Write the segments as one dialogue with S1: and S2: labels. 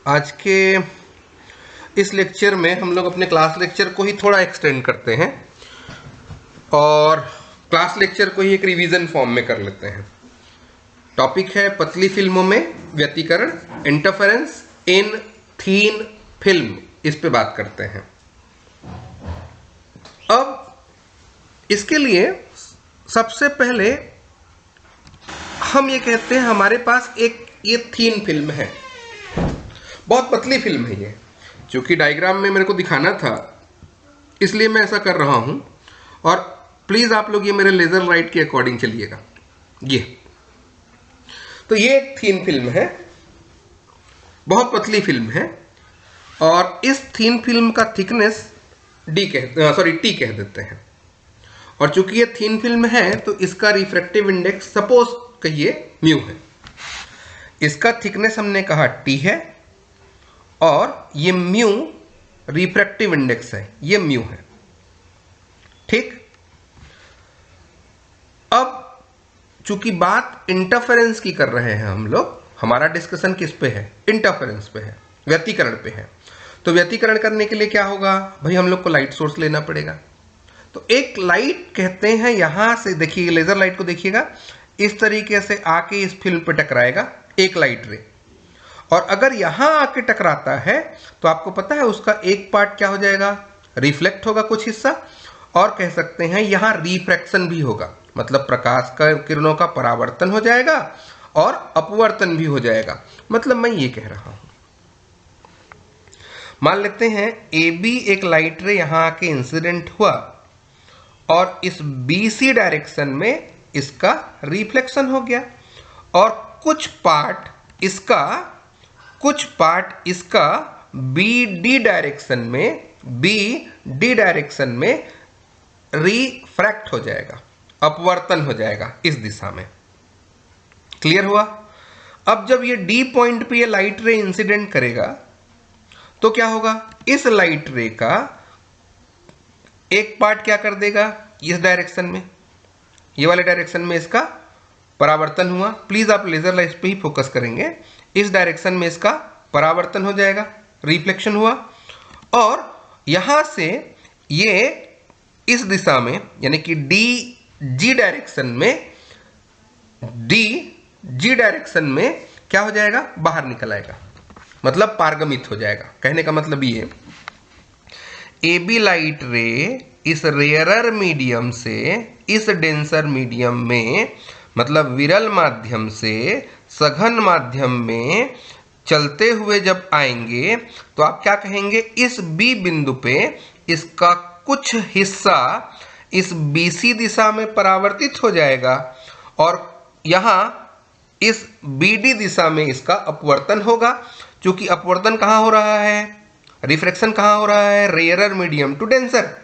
S1: आज के इस लेक्चर में हम लोग अपने क्लास लेक्चर को ही थोड़ा एक्सटेंड करते हैं और क्लास लेक्चर को ही एक रिवीजन फॉर्म में कर लेते हैं। टॉपिक है पतली फिल्मों में व्यतिकरण, इंटरफेरेंस इन थीन फिल्म। इस पे बात करते हैं। अब इसके लिए सबसे पहले हम ये कहते हैं हमारे पास एक ये थीन फिल्म है, बहुत पतली फिल्म है ये। क्योंकि डायग्राम में मेरे को दिखाना था इसलिए मैं ऐसा कर रहा हूं, और प्लीज आप लोग ये मेरे लेजर लाइट के अकॉर्डिंग चलिएगा। ये तो ये एक थीन फिल्म है, बहुत पतली फिल्म है, और इस थीन फिल्म का थिकनेस टी कह देते हैं। और चूंकि ये थीन फिल्म है तो इसका रिफ्रैक्टिव इंडेक्स सपोज कहिए म्यू है। इसका थिकनेस हमने कहा टी है और ये म्यू रिफ्रैक्टिव इंडेक्स है, ये म्यू है। ठीक। अब चूंकि बात इंटरफेरेंस की कर रहे हैं हम लोग, हमारा डिस्कशन किस पे है? इंटरफेरेंस पे है, व्यतिकरण पे है। तो व्यतिकरण करने के लिए क्या होगा भाई? हम लोग को लाइट सोर्स लेना पड़ेगा। तो एक लाइट कहते हैं यहां से, देखिए लेजर लाइट को देखिएगा, इस तरीके से आके इस फिल्म पे टकराएगा एक लाइट रे, और अगर यहां आके टकराता है तो आपको पता है उसका एक पार्ट क्या हो जाएगा? रिफ्लेक्ट होगा कुछ हिस्सा, और कह सकते हैं यहां रिफ्रैक्शन भी होगा, मतलब प्रकाश का किरणों का परावर्तन हो जाएगा और अपवर्तन भी हो जाएगा। मतलब मैं ये कह रहा हूं, मान लेते हैं ए बी एक लाइट रे यहां आके इंसिडेंट हुआ और इस बी सी डायरेक्शन में इसका रिफ्लेक्शन हो गया, और कुछ पार्ट इसका बी डी डायरेक्शन में रिफ्रैक्ट हो जाएगा, अपवर्तन हो जाएगा इस दिशा में। क्लियर हुआ? अब जब ये डी पॉइंट पे ये लाइट रे इंसिडेंट करेगा तो क्या होगा? इस लाइट रे का एक पार्ट क्या कर देगा? इस डायरेक्शन में, ये वाले डायरेक्शन में इसका परावर्तन हुआ। प्लीज आप लेजर लाइट पे ही फोकस करेंगे। इस डायरेक्शन में इसका परावर्तन हो जाएगा, रिफ्लेक्शन हुआ, और यहां से ये इस दिशा में यानी कि डी जी डायरेक्शन में क्या हो जाएगा? बाहर निकल आएगा, मतलब पारगमित हो जाएगा। कहने का मतलब ये ए बी लाइट रे इस रेयरर मीडियम से इस डेंसर मीडियम में, मतलब विरल माध्यम से सघन माध्यम में चलते हुए जब आएंगे तो आप क्या कहेंगे? इस बी बिंदु पे इसका कुछ हिस्सा इस बीसी दिशा में परावर्तित हो जाएगा, और यहां इस बीडी दिशा में इसका अपवर्तन होगा। क्योंकि अपवर्तन कहां हो रहा है? रिफ्रैक्शन कहां हो रहा है? रेयरर मीडियम टू डेंसर,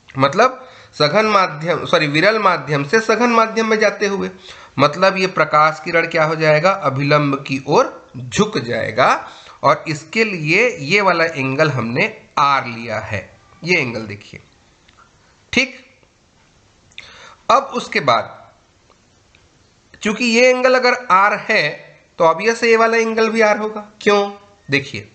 S1: मतलब विरल माध्यम से सघन माध्यम में जाते हुए, मतलब ये प्रकाश किरण क्या हो जाएगा? अभिलंब की ओर झुक जाएगा, और इसके लिए ये वाला एंगल हमने आर लिया है। ये एंगल देखिए। ठीक। अब उसके बाद चूंकि ये एंगल अगर आर है तो ऑब्वियस ये वाला एंगल भी आर होगा। क्यों? देखिए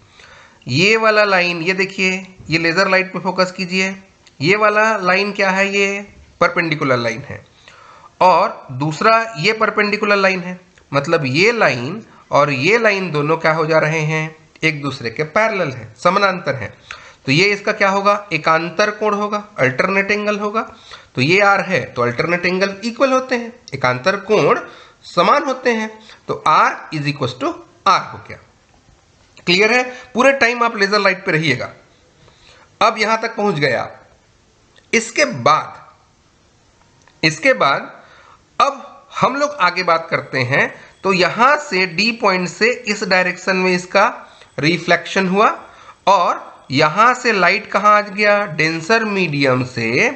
S1: ये वाला लाइन, ये देखिए, ये लेजर लाइट पे फोकस कीजिए। ये वाला लाइन क्या है? ये परपेंडिकुलर लाइन है, और दूसरा ये परपेंडिकुलर लाइन है, मतलब ये लाइन और ये लाइन दोनों क्या हो जा रहे हैं? एक दूसरे के पैरेलल है, समानांतर है। तो ये इसका क्या होगा? एकांतर कोण होगा, अल्टरनेट एंगल होगा। तो ये आर है तो अल्टरनेट एंगल इक्वल होते हैं, एकांतर कोण समान होते हैं, तो R is equal to R हो गया। क्लियर है? पूरे टाइम आप लेजर लाइट पे रहिएगा। अब यहां तक पहुंच गए आप। इसके बाद अब हम लोग आगे बात करते हैं। तो यहां से डी पॉइंट से इस डायरेक्शन में इसका रिफ्लेक्शन हुआ, और यहां से लाइट कहां आ गया? डेंसर मीडियम से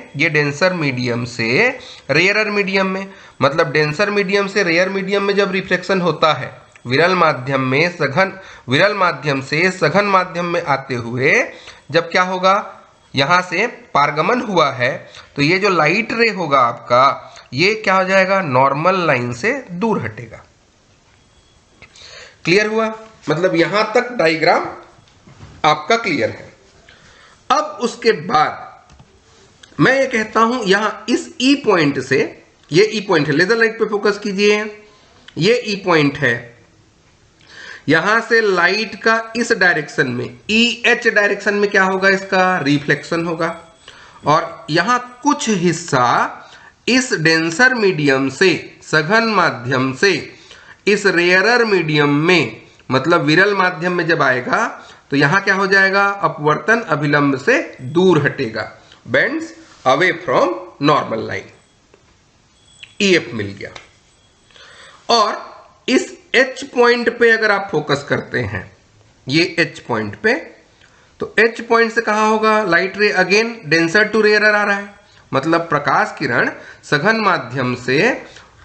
S1: रेयरर मीडियम में, मतलब डेंसर मीडियम से रेयर मीडियम में जब रिफ्लेक्शन होता है विरल माध्यम से सघन माध्यम में आते हुए, जब क्या होगा? यहां से पारगमन हुआ है तो ये जो लाइट रे होगा आपका, ये क्या हो जाएगा? नॉर्मल लाइन से दूर हटेगा। क्लियर हुआ? मतलब यहां तक डायग्राम आपका क्लियर है। अब उसके बाद मैं ये कहता हूं यहां इस ई पॉइंट से, ये ई पॉइंट है, लेजर लाइट पे फोकस कीजिए, ये ई पॉइंट है, यहां से लाइट का इस डायरेक्शन में, ई एच डायरेक्शन में क्या होगा, इसका रिफ्लेक्शन होगा, और यहां कुछ हिस्सा इस डेंसर मीडियम से, सघन माध्यम से इस रेयरर मीडियम में, मतलब विरल माध्यम में जब आएगा तो यहां क्या हो जाएगा, अपवर्तन अभिलंब से दूर हटेगा, bends away from normal line, EF मिल गया। और इस एच पॉइंट पे अगर आप फोकस करते हैं, ये एच पॉइंट पे, तो एच पॉइंट से कहां होगा, light ray again denser to rarer आ रहा है, मतलब प्रकाश किरण सघन माध्यम से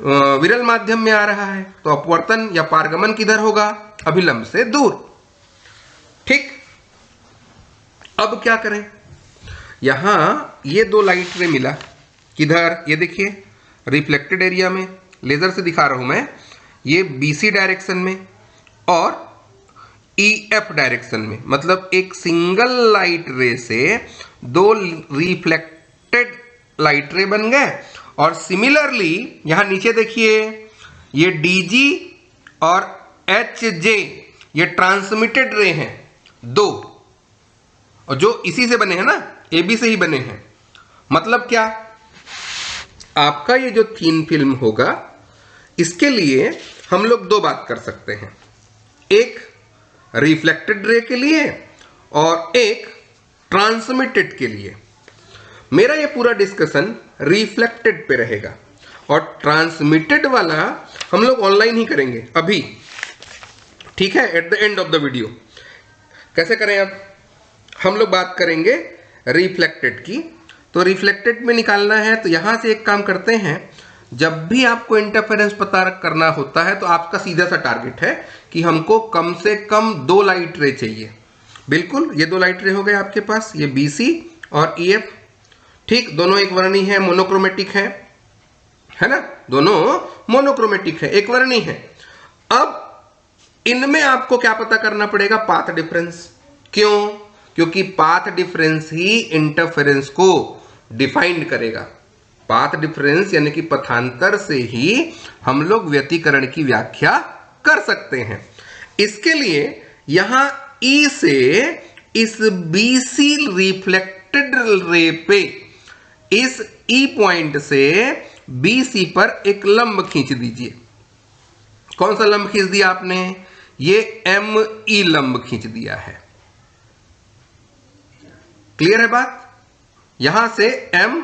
S1: विरल माध्यम में आ रहा है, तो अपवर्तन या पारगमन किधर होगा, अभिलंब से दूर। ठीक, अब क्या करें, यहां ये दो लाइट रे मिला, किधर, ये देखिए रिफ्लेक्टेड एरिया में, लेजर से दिखा रहा हूं मैं, ये बीसी डायरेक्शन में और ईएफ डायरेक्शन में, मतलब एक सिंगल लाइट रे से दो रिफ्लेक्टेड लाइट रे बन गए। और सिमिलरली यहां नीचे देखिए, ये डीजी और एचजे ये ट्रांसमिटेड रे हैं दो, और जो इसी से बने हैं ना, एबी से ही बने हैं। मतलब क्या, आपका ये जो थीन फिल्म होगा, इसके लिए हम लोग दो बात कर सकते हैं, एक रिफ्लेक्टेड रे के लिए और एक ट्रांसमिटेड के लिए। मेरा ये पूरा डिस्कशन रिफ्लेक्टेड पे रहेगा और ट्रांसमिटेड वाला हम लोग ऑनलाइन ही करेंगे अभी, ठीक है, at the end of the video. कैसे करें, अब हम लोग बात करेंगे रिफ्लेक्टेड की। तो रिफ्लेक्टेड में निकालना है तो यहां से एक काम करते हैं, जब भी आपको इंटरफेरेंस पता करना होता है तो आपका सीधा सा टारगेट है कि हमको कम से कम दो लाइट रे चाहिए। बिल्कुल, ये दो लाइट रे हो गए आपके पास, ये बीसी और ईएफ। ठीक, दोनों एक वर्णी है, मोनोक्रोमेटिक है ना, दोनों मोनोक्रोमेटिक है, एक वर्णी है। अब इनमें आपको क्या पता करना पड़ेगा, पाथ डिफरेंस। क्यों, क्योंकि पाथ डिफरेंस ही इंटरफेरेंस को डिफाइंड करेगा। पाथ डिफरेंस यानी कि पथांतर से ही हम लोग व्यतिकरण की व्याख्या कर सकते हैं। इसके लिए यहां ई से इस बीसी रिफ्लेक्टेड रे पे, इस ई पॉइंट से बीसी पर एक लंब खींच दीजिए। कौन सा लंब खींच दिया आपने, ये एम ई लंब खींच दिया है। क्लियर है बात, यहां से एम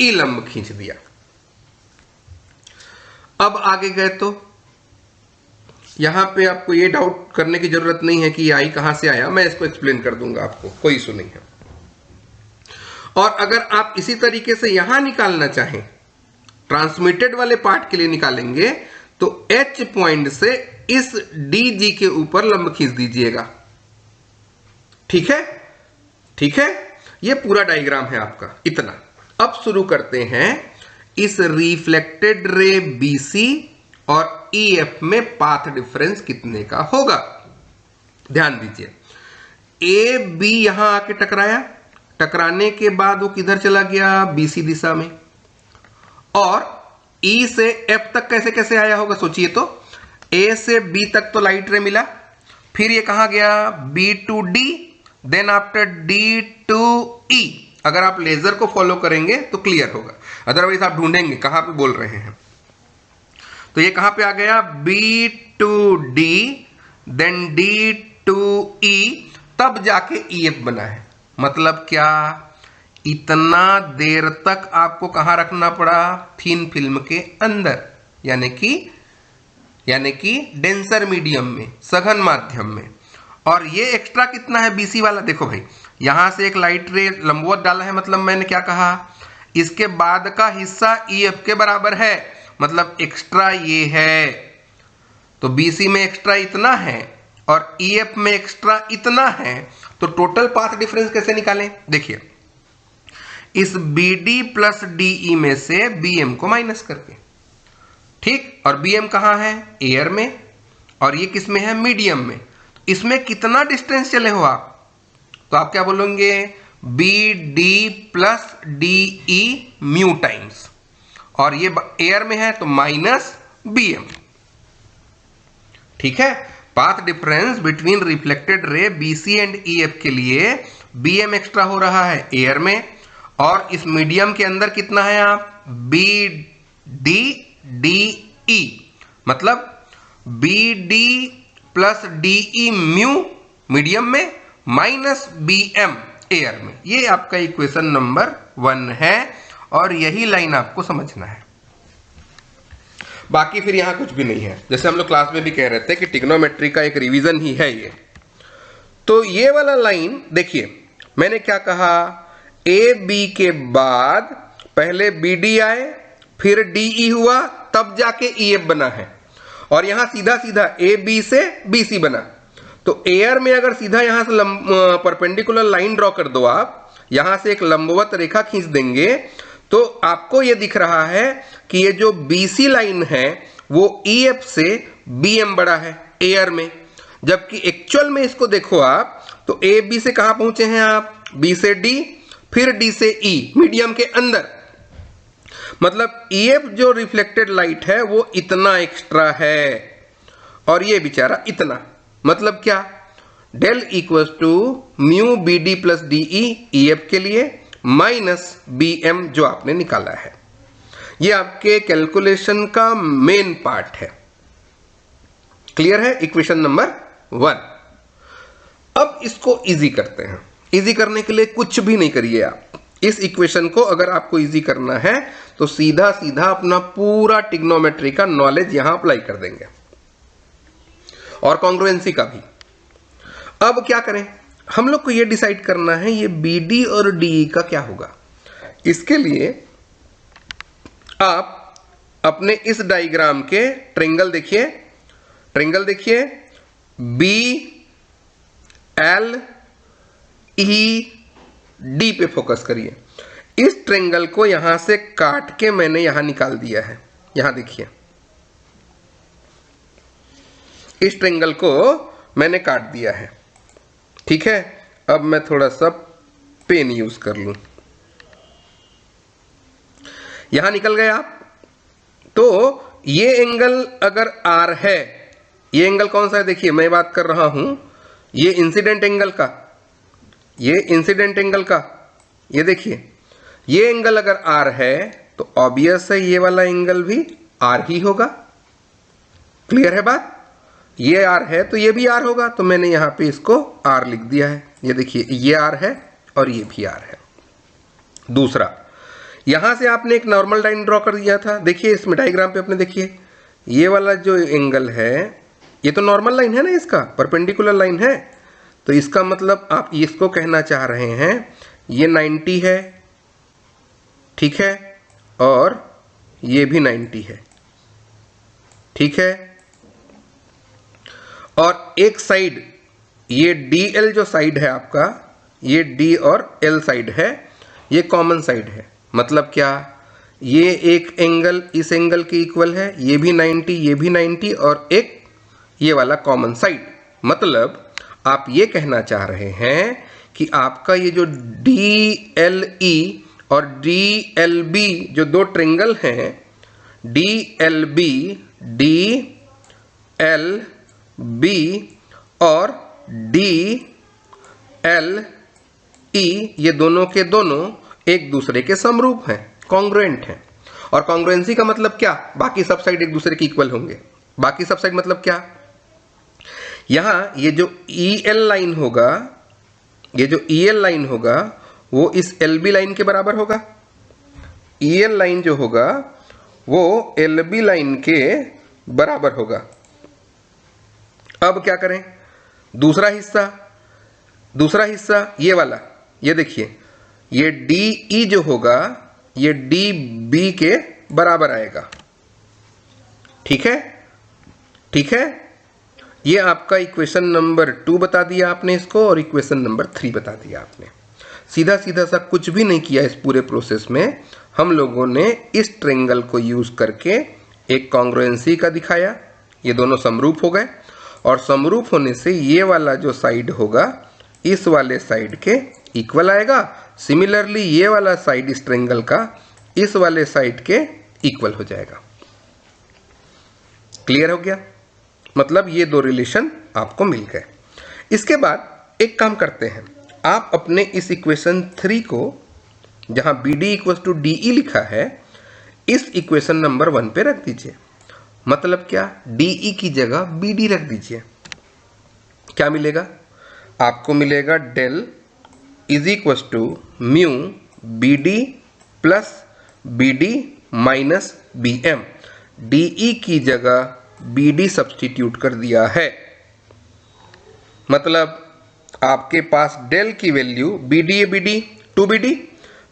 S1: ई लंब खींच दिया। अब आगे गए तो यहां पे आपको ये डाउट करने की जरूरत नहीं है कि ये आई कहां से आया, मैं इसको एक्सप्लेन कर दूंगा आपको, कोई इशू नहीं है। और अगर आप इसी तरीके से यहां निकालना चाहें, ट्रांसमिटेड वाले पार्ट के लिए निकालेंगे, तो एच पॉइंट से इस डी जी के ऊपर लंब खींच दीजिएगा। ठीक है, ठीक है, ये पूरा डायग्राम है आपका, इतना। अब शुरू करते हैं इस रिफ्लेक्टेड रे बीसी और ईएफ में पाथ डिफरेंस कितने का होगा। ध्यान दीजिए, ए बी यहां आके टकराया, टकराने के बाद वो किधर चला गया, बीसी दिशा में, और ई से एफ तक कैसे कैसे आया होगा सोचिए तो। ए से बी तक तो लाइट रे मिला, फिर ये कहां गया, B to D, then after D to E. अगर आप लेजर को फॉलो करेंगे तो क्लियर होगा, अदरवाइज आप ढूंढेंगे कहां पे बोल रहे हैं। तो ये कहां पे आ गया, B to D, then D to E, तब जाके ईएफ बना है। मतलब क्या, इतना देर तक आपको कहां रखना पड़ा, थीन फिल्म के अंदर, यानी कि डेंसर मीडियम में, सघन माध्यम में। और ये एक्स्ट्रा कितना है बीसी वाला, देखो भाई, यहां से एक लाइट रे लंबवत डाला है, मतलब मैंने क्या कहा, इसके बाद का हिस्सा ईएफ के बराबर है, मतलब एक्स्ट्रा ये है। तो बीसी में एक्स्ट्रा इतना है और ईएफ में एक्स्ट्रा इतना है, तो टोटल पाथ डिफरेंस कैसे निकालें, देखिए, इस बीडी प्लस डीई में से बीएम को माइनस करके, ठीक, और बीएम कहां है, एयर में, और ये किस में है, मीडियम में। इसमें कितना डिस्टेंस चले हो आप, तो आप क्या बोलेंगे, B D plus D E mu times, और ये एयर में है तो माइनस बी एम। ठीक है, path difference between reflected ray B C and E F के लिए बी एम एक्स्ट्रा हो रहा है एयर में, और इस मीडियम के अंदर कितना है आप, बी डी डी ई, मतलब B D plus D E mu medium में माइनस बी एम एयर में। ये आपका इक्वेशन नंबर 1 है, और यही लाइन आपको समझना है, बाकी फिर यहां कुछ भी नहीं है। जैसे हम लोग क्लास में भी कह रहे थे कि ट्रिग्नोमेट्री का एक रिवीजन ही है ये। तो ये वाला लाइन देखिए, मैंने क्या कहा, ए बी के बाद पहले बी डी आए, फिर डी ई हुआ, तब जाके ई एफ बना है, और यहां सीधा सीधा ए बी से बी सी बना। तो एयर में अगर सीधा यहां से परपेंडिकुलर लाइन ड्रॉ कर दो, आप यहां से एक लंबवत रेखा खींच देंगे, तो आपको यह दिख रहा है कि ये जो बी सी लाइन है वो ई एफ से बी एम बड़ा है एयर में, जबकि एक्चुअल में इसको देखो आप, तो ए बी से कहां पहुंचे हैं आप, बी से डी, फिर डी से ई, मीडियम के अंदर, मतलब ई एफ जो रिफ्लेक्टेड लाइट है वो इतना एक्स्ट्रा है, और ये बेचारा इतना, मतलब क्या, del equals to mu B D plus D E F के लिए माइनस बी एम जो आपने निकाला है। ये आपके कैलकुलेशन का मेन पार्ट है। क्लियर है इक्वेशन नंबर 1। अब इसको इजी करते हैं। इजी करने के लिए कुछ भी नहीं करिए आप, इस इक्वेशन को अगर आपको इजी करना है तो सीधा सीधा अपना पूरा ट्रिग्नोमेट्री का नॉलेज यहां अप्लाई कर देंगे, और कॉन्ग्रुएंसी का भी। अब क्या करें, हम लोग को यह डिसाइड करना है ये बी डी और डी ई का क्या होगा। इसके लिए आप अपने इस डायग्राम के ट्रायंगल देखिए, ट्रायंगल देखिए, बी एल ई डी पे फोकस करिए। इस ट्रायंगल को यहां से काट के मैंने यहां निकाल दिया है, यहां देखिए, इस ट्रायंगल को मैंने काट दिया है। ठीक है, अब मैं थोड़ा सा पेन यूज कर लूं, यहां निकल गए आप। तो ये एंगल अगर आर है, ये एंगल कौन सा है, देखिए मैं बात कर रहा हूं ये इंसिडेंट एंगल का, ये इंसिडेंट एंगल का, ये देखिए, ये एंगल अगर आर है तो ऑब्वियस है ये वाला एंगल भी आर ही होगा। क्लियर है बात, ये आर है तो ये भी आर होगा, तो मैंने यहां पे इसको आर लिख दिया है। ये देखिए, ये आर है और ये भी आर है। दूसरा, यहां से आपने एक नॉर्मल लाइन ड्रॉ कर दिया था, देखिए इसमें डायग्राम पे अपने देखिए, ये वाला जो एंगल है ये तो नॉर्मल लाइन है ना, इसका परपेंडिकुलर लाइन है, तो इसका मतलब आप इसको कहना चाह रहे हैं ये 90 है, ठीक है, और ये भी 90 है, ठीक है, और एक साइड ये DL जो साइड है आपका, ये D और L साइड है, ये कॉमन साइड है। मतलब क्या, ये एक एंगल इस एंगल के इक्वल है, ये भी 90, ये भी 90, और एक ये वाला कॉमन साइड। मतलब आप ये कहना चाह रहे हैं कि आपका ये जो DLE और DLB जो दो ट्रायंगल हैं, DLB, DLB और DLE ये दोनों के दोनों एक दूसरे के समरूप हैं, कॉन्ग्रुएंट हैं। और कॉन्ग्रुएंसी का मतलब क्या, बाकी सब साइड एक दूसरे के इक्वल होंगे। बाकी सब साइड मतलब क्या, यहां ये जो EL लाइन होगा, ये जो EL लाइन होगा वो इस LB लाइन के बराबर होगा। EL लाइन जो होगा वो LB लाइन के बराबर होगा। अब क्या करें, दूसरा हिस्सा ये वाला, ये देखिए, ये DE जो होगा ये DB के बराबर आएगा। ठीक है, ठीक है, ये आपका इक्वेशन नंबर 2 बता दिया आपने इसको, और इक्वेशन नंबर 3 बता दिया आपने। सीधा सीधा सा कुछ भी नहीं किया इस पूरे प्रोसेस में। हम लोगों ने इस ट्रायंगल को यूज करके एक कॉन्ग्रुएंसी का दिखाया, ये दोनों समरूप हो गए, और समरूप होने से ये वाला जो साइड होगा इस वाले साइड के इक्वल आएगा। सिमिलरली ये वाला साइड इस ट्रायंगल का इस वाले साइड के इक्वल हो जाएगा। क्लियर हो गया? मतलब ये दो रिलेशन आपको मिल गए। इसके बाद एक काम करते हैं, आप अपने इस इक्वेशन 3 को जहां BD = DE लिखा है इस इक्वेशन नंबर 1 पे रख दीजिए। मतलब क्या, DE की जगह BD रख दीजिए। क्या मिलेगा? आपको मिलेगा del = mu BD plus BD minus BM। DE की जगह BD सब्स्टिट्यूट कर दिया है। मतलब आपके पास डेल की वैल्यू BD है, BD 2BD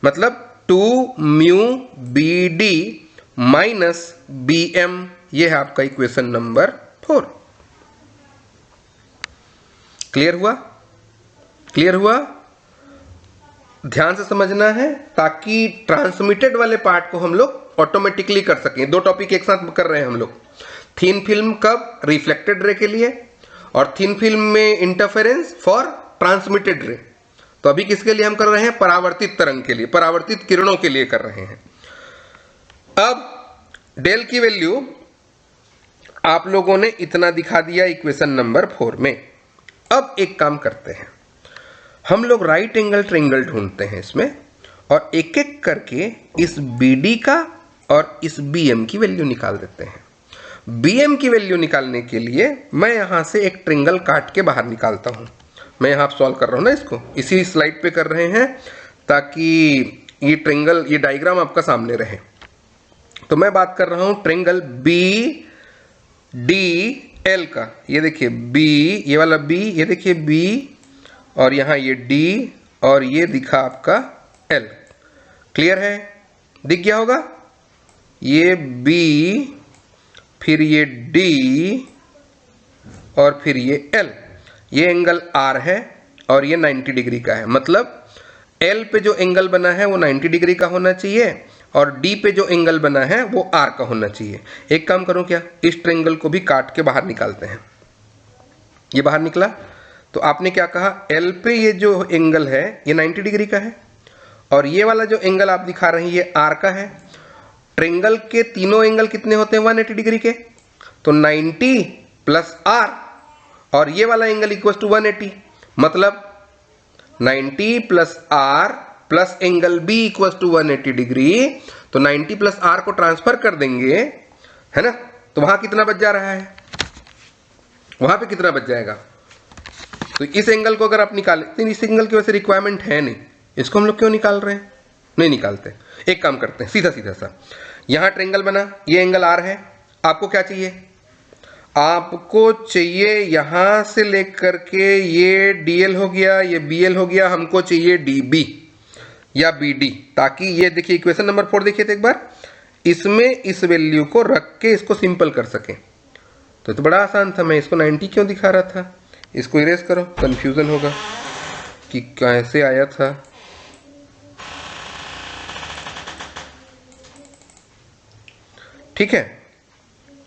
S1: मतलब 2 म्यू BD माइनस BM। ये है आपका इक्वेशन नंबर 4। क्लियर हुआ? क्लियर हुआ? ध्यान से समझना है ताकि ट्रांसमिटेड वाले पार्ट को हम लोग ऑटोमेटिकली कर सकें। दो टॉपिक एक साथ कर रहे हैं हम लोग। थिन फिल्म कब? रिफ्लेक्टेड रे के लिए, और थिन फिल्म में इंटरफेरेंस फॉर ट्रांसमिटेड रे। तो अभी किसके लिए हम कर रहे हैं? परावर्तित तरंग के लिए, परावर्तित किरणों के लिए कर रहे हैं। अब डेल की वैल्यू आप लोगों ने इतना दिखा दिया इक्वेशन नंबर 4 में। अब एक काम करते हैं, हम लोग राइट एंगल ट्रायंगल ढूंढते हैं इसमें, और एक एक करके इस BD का और इस BM की वैल्यू निकाल देते हैं। BM की वैल्यू निकालने के लिए मैं यहां से एक ट्रायंगल काट के बाहर निकालता हूं। मैं यहां सॉल्व कर रहा हूं ना, इसको इसी स्लाइड पे कर रहे हैं ताकि ये ट्रायंगल, ये डायग्राम आपका सामने रहे। तो मैं बात कर रहा हूं ट्रायंगल BDL का। ये देखिए B, ये वाला B, ये देखिए B, और यहां ये D, और ये दिखा आपका L। क्लियर है? दिख गया होगा? ये B, फिर ये D, और फिर ये L। ये एंगल R है और ये 90 डिग्री का है। मतलब L पे जो एंगल बना है वो 90 डिग्री का होना चाहिए, और D पे जो एंगल बना है वो R का होना चाहिए। एक काम करूं क्या, इस ट्रायंगल को भी काट के बाहर निकालते हैं। ये बाहर निकला तो आपने क्या कहा, L पे ये जो एंगल है ये 90 डिग्री का है, और ये वाला जो एंगल आप दिखा रहे हैं ये R का है। ट्रायंगल के तीनों एंगल कितने होते हैं? 180 डिग्री के। तो 90 प्लस R, और ये वाला एंगल इक्वल टू 180। मतलब 90 plus R plus angle B equal to 180 degree. तो 90 प्लस R को ट्रांसफर कर देंगे, है ना? तो वहां कितना बच जा रहा है? वहां पे कितना बच जाएगा? तो इस एंगल को अगर आप निकालें, तो इस एंगल की वैसे रिक्वायरमेंट है नहीं, इसको हम लोग क्यों निकाल रहे हैं? नहीं निकालते। एक काम करते हैं, सीधा सीधा सा, यहां ट्रायंगल बना, ये एंगल R है। आपको क्या चाहिए? आपको चाहिए यहां से लेकर के ये DL हो गया, ये BL हो गया, हमको चाहिए DB या BD, ताकि ये देखिए इक्वेशन नंबर 4 देखिए तो एक बार, इसमें इस वैल्यू को रख के इसको सिंपल कर सके। तो बड़ा आसान था। मैं इसको 90 क्यों दिखा रहा था? इसको इरेज करो, कंफ्यूजन होगा कि कैसे आया था। ठीक है,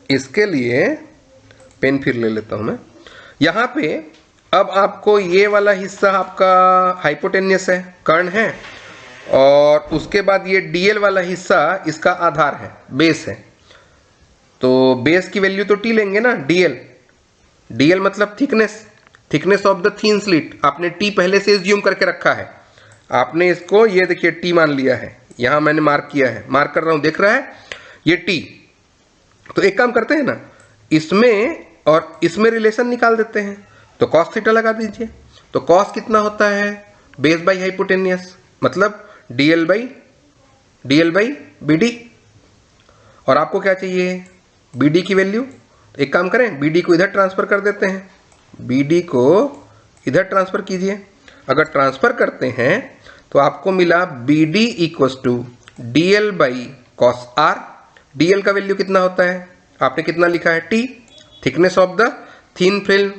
S1: इसके लिए पेन फिर ले लेता हूं मैं। यहां पे अब आपको ये वाला हिस्सा आपका हाइपोटेन्यस है, कर्ण है, और उसके बाद ये DL वाला हिस्सा इसका आधार है, बेस है। तो बेस की वैल्यू तो T लेंगे ना, DL मतलब thickness of the thin slit. आपने T पहले से एज्यूम करके रखा है, आपने इसको ये देखिए T मान लिया है। यहां मैंने मार्क किया है, मार्क कर रहा हूं, देख रहा है ये T। तो एक काम करते हैं ना, इसमें और इसमें रिलेशन निकाल देते हैं। तो cos थीटा लगा दीजिए। तो cos कितना होता है? बेस बाई हाइपोटेनियस, मतलब DL बाई BD। और आपको क्या चाहिए? BD की वैल्यू। एक काम करें, BD को इधर ट्रांसफर कर देते हैं, BD को इधर ट्रांसफर कीजिए। अगर ट्रांसफर करते हैं तो आपको मिला BD = DL by cos R। DL का वैल्यू कितना होता है? आपने कितना लिखा है? T, thickness of the thin film.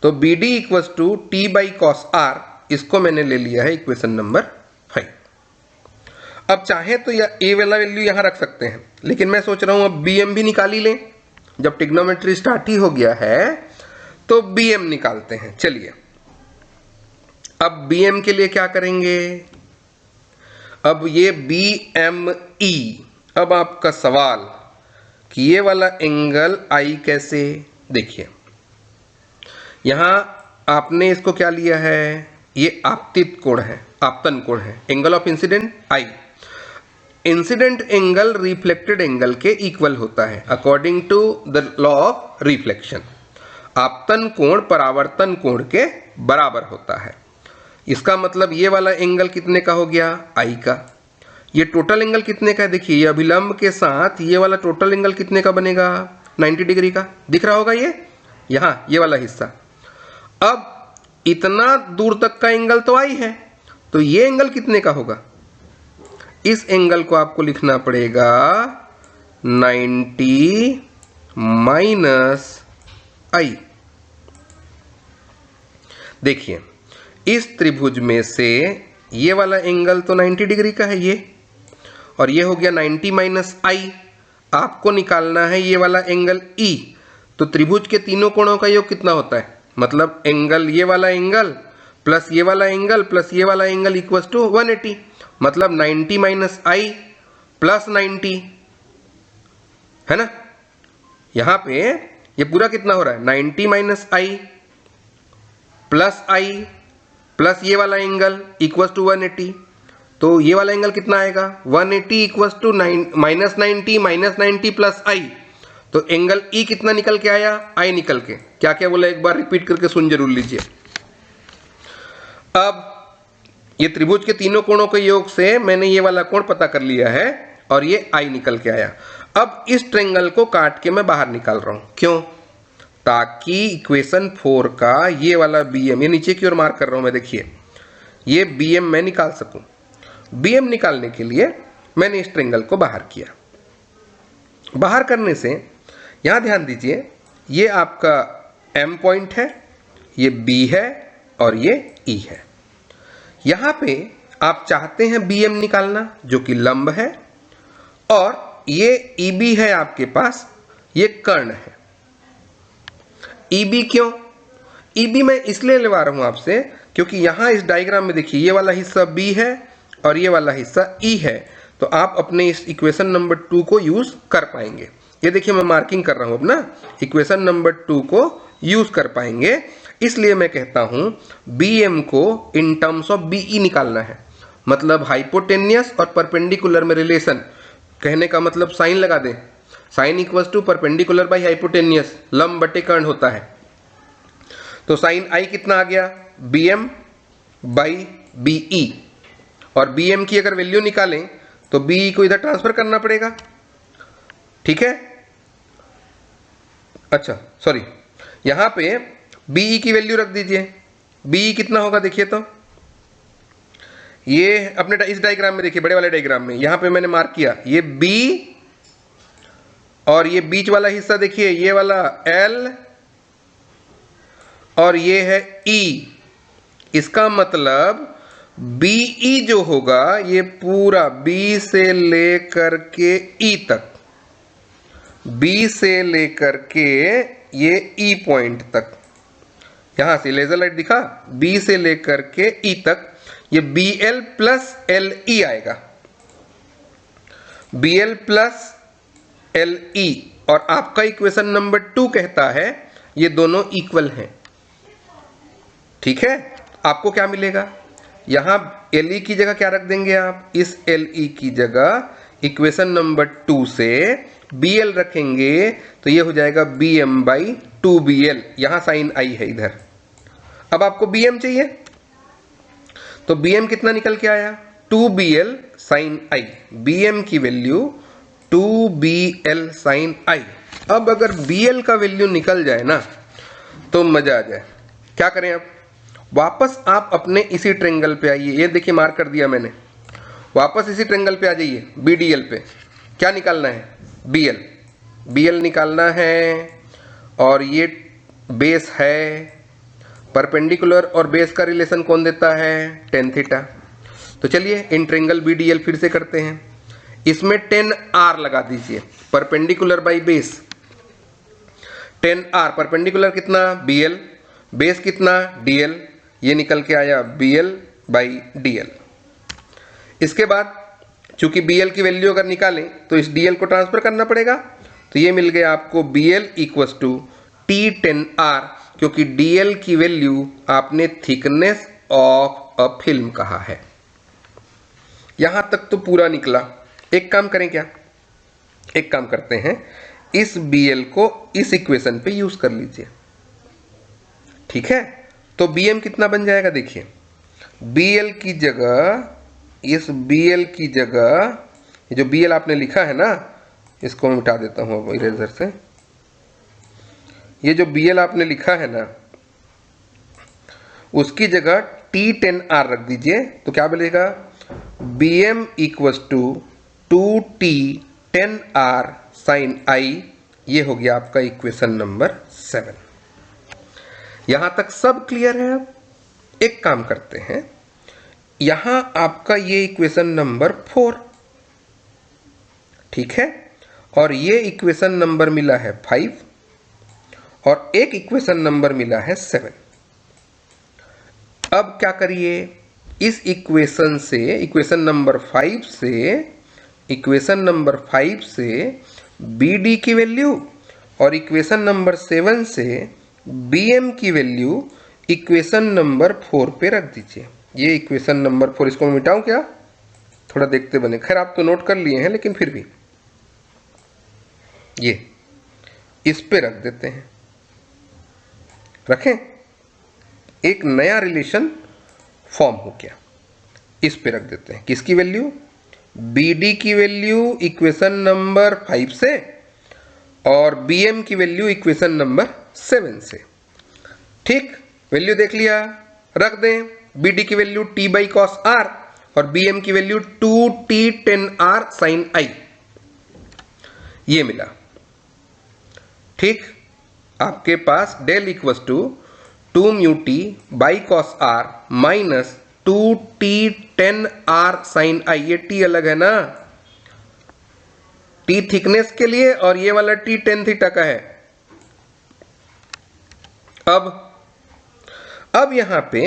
S1: तो BD = T by cos R, इसको मैंने ले लिया है इक्वेशन नंबर 5। अब चाहे तो या A वाला वैल्यू यहां रख सकते हैं, लेकिन मैं सोच रहा हूं अब BM भी निकाल ही लें। जब ट्रिग्नोमेट्री स्टार्ट ही हो गया है तो BM निकालते हैं। चलिए अब BM के लिए क्या करेंगे, अब ये BME, अब आपका सवाल कि ये वाला एंगल I कैसे, देखिए यहां आपने इसको क्या लिया है, ये आपतित कोण है, आपतन कोण है, angle of incident I। Incident angle reflected angle के इक्वल होता है according to the law of reflection. आपतन कोण परावर्तन कोण के बराबर होता है। इसका मतलब ये वाला एंगल कितने का हो गया, I का। ये टोटल एंगल कितने का है, देखिए ये अभिलंब के साथ ये वाला टोटल एंगल कितने का बनेगा, 90 डिग्री का, दिख रहा होगा ये यहां ये वाला हिस्सा। अब इतना दूर तक का एंगल तो I है, तो ये एंगल कितने का होगा, इस एंगल को आपको लिखना पड़ेगा 90 माइनस I। देखिए इस त्रिभुज में से ये वाला एंगल तो 90 डिग्री का है ये, और ये हो गया 90 माइनस I। आपको निकालना है ये वाला एंगल E। तो त्रिभुज के तीनों कोणों का योग कितना होता है, मतलब एंगल ये वाला एंगल प्लस ये वाला एंगल प्लस ये वाला एंगल इक्वल्स टू 180, मतलब 90 माइनस I प्लस 90 है ना। यहां पे ये पूरा कितना हो रहा है, 90 minus I plus I plus ये वाला एंगल इक्वल्स टू 180। तो ये वाला एंगल कितना आएगा, 180 equals to minus 90 plus I। तो एंगल E कितना निकल के आया, I निकल के, क्या क्या बोला एक बार रिपीट करके सुन जरूर लीजिए। अब ये त्रिभुज के तीनों कोणों के योग से मैंने ये वाला कोण पता कर लिया है और ये I निकल के आया। अब इस ट्रायंगल को काट के मैं बाहर निकाल रहा हूं, क्यों, ताकि इक्वेशन 4 का ये वाला BM, ये नीचे की ओर मार्क कर रहा हूं मैं, देखिए ये BM मैं निकाल सकूं। BM निकालने के लिए मैंने इस ट्रायंगल को बाहर किया। बाहर करने से यहां ध्यान दीजिए, ये आपका M पॉइंट है, ये B है और ये E है। यहां पे आप चाहते हैं BM निकालना जो कि लंब है, और ये EB है आपके पास, ये कर्ण है। EB क्यों, EB मैं इसलिए लेवा रहा हूं आपसे क्योंकि यहां इस डायग्राम में देखिए ये वाला हिस्सा B है और ये वाला हिस्सा E है, तो आप अपने इस इक्वेशन नंबर 2 को यूज कर पाएंगे। ये देखिए मैं मार्किंग कर रहा हूं अपना, इक्वेशन नंबर 2 को यूज कर पाएंगे। इसलिए मैं कहता हूं BM को इन टर्म्स ऑफ BE निकालना है, मतलब हाइपोटेनियस और परपेंडिकुलर में रिलेशन। कहने का मतलब साइन लगा दें, sine equals to perpendicular by hypotenuse, लंब बटे कर्ण होता है। तो साइन I कितना आ गया, BM बाई BE, और BM की अगर वैल्यू निकालें तो BE को इधर ट्रांसफर करना पड़ेगा, ठीक है। अच्छा सॉरी, यहां पे BE की वैल्यू रख दीजिए। BE कितना होगा देखिए, तो ये अपने इस डायग्राम में देखिए, बड़े वाले डायग्राम में यहां पे मैंने मार्क किया ये B, और ये बीच वाला हिस्सा देखिए ये वाला L, और ये है E। इसका मतलब BE जो होगा ये पूरा B से लेकर के E तक, B से लेकर के ये E पॉइंट तक, यहां से लेजर लाइट दिखा, B से लेकर के E तक ये BL प्लस LE आएगा, BL प्लस LE। और आपका इक्वेशन नंबर 2 कहता है ये दोनों इक्वल हैं, ठीक है। आपको क्या मिलेगा, यहां LE की जगह क्या रख देंगे आप, इस LE की जगह इक्वेशन नंबर 2 से BL रखेंगे, तो ये हो जाएगा BM बाई 2BL, यहां साइन I है इधर। अब आपको BM चाहिए, तो BM कितना निकल के आया, 2BL साइन I। BM की वैल्यू 2BL साइन I। अब अगर BL का वैल्यू निकल जाए ना तो मजा आ जाए। क्या करें, अब वापस आप अपने इसी ट्रायंगल पे आइए, ये देखिए मार्क कर दिया मैंने, वापस इसी ट्रायंगल पे आ जाइए, BDL पे। क्या निकालना है, BL निकालना है, और ये बेस है, परपेंडिकुलर और बेस का रिलेशन कौन देता है, tan थीटा। तो चलिए इन ट्रायंगल BDL फिर से करते हैं, इसमें tan R लगा दीजिए, perpendicular by base, 10r, perpendicular कितना bl, बेस कितना dl, ये निकल के आया bl बाई dl। इसके बाद चूंकि bl की वैल्यू अगर निकालें तो इस dl को ट्रांसफर करना पड़ेगा, तो ये मिल गया आपको bl इक्वस टू T10r, क्योंकि dl की वैल्यू आपने थिकनेस ऑफ अ फिल्म कहा है। यहां तक तो पूरा निकला। एक काम करें क्या, एक काम करते हैं, इस bl को इस इक्वेशन पे यूज कर लीजिए, ठीक है। तो bm कितना बन जाएगा, देखिए bl की जगह, इस bl की जगह ये जो bl आपने लिखा है ना, इसको मैं मिटा देता हूं अब इरेजर से। ये जो bl आपने लिखा है ना, उसकी जगह T10r रख दीजिए, तो क्या मिलेगा, bm equals to 2T10r sine i। ये हो गया आपका इक्वेशन नंबर 7। यहां तक सब क्लियर है। अब एक काम करते हैं, यहां आपका ये इक्वेशन नंबर 4, ठीक है, और ये इक्वेशन नंबर मिला है 5, और एक इक्वेशन नंबर मिला है 7। अब क्या करिए, इस इक्वेशन से, इक्वेशन नंबर 5 से, इक्वेशन नंबर 5 से bd की वैल्यू और इक्वेशन नंबर 7 से bm की वैल्यू इक्वेशन नंबर 4 पे रख दीजिए। ये इक्वेशन नंबर 4, इसको मैं मिटाऊं क्या, थोड़ा देखते बने, खैर आप तो नोट कर लिए हैं, लेकिन फिर भी ये इस पे रख देते हैं, रखें, एक नया रिलेशन फॉर्म हो गया। इस पे रख देते हैं, किसकी वैल्यू, bd की वैल्यू इक्वेशन नंबर 5 से और bm की वैल्यू इक्वेशन नंबर 7 से, ठीक। वैल्यू देख लिया, रख दें, bd की value t by cos r और bm की वैल्यू 2T10r साइन i, ये मिला, ठीक। आपके पास del equals to 2 mu T by cos r minus 2T10r sine i। ये t अलग है ना, t थिकनेस के लिए, और ये वाला t tan थीटा का है। अब यहां पे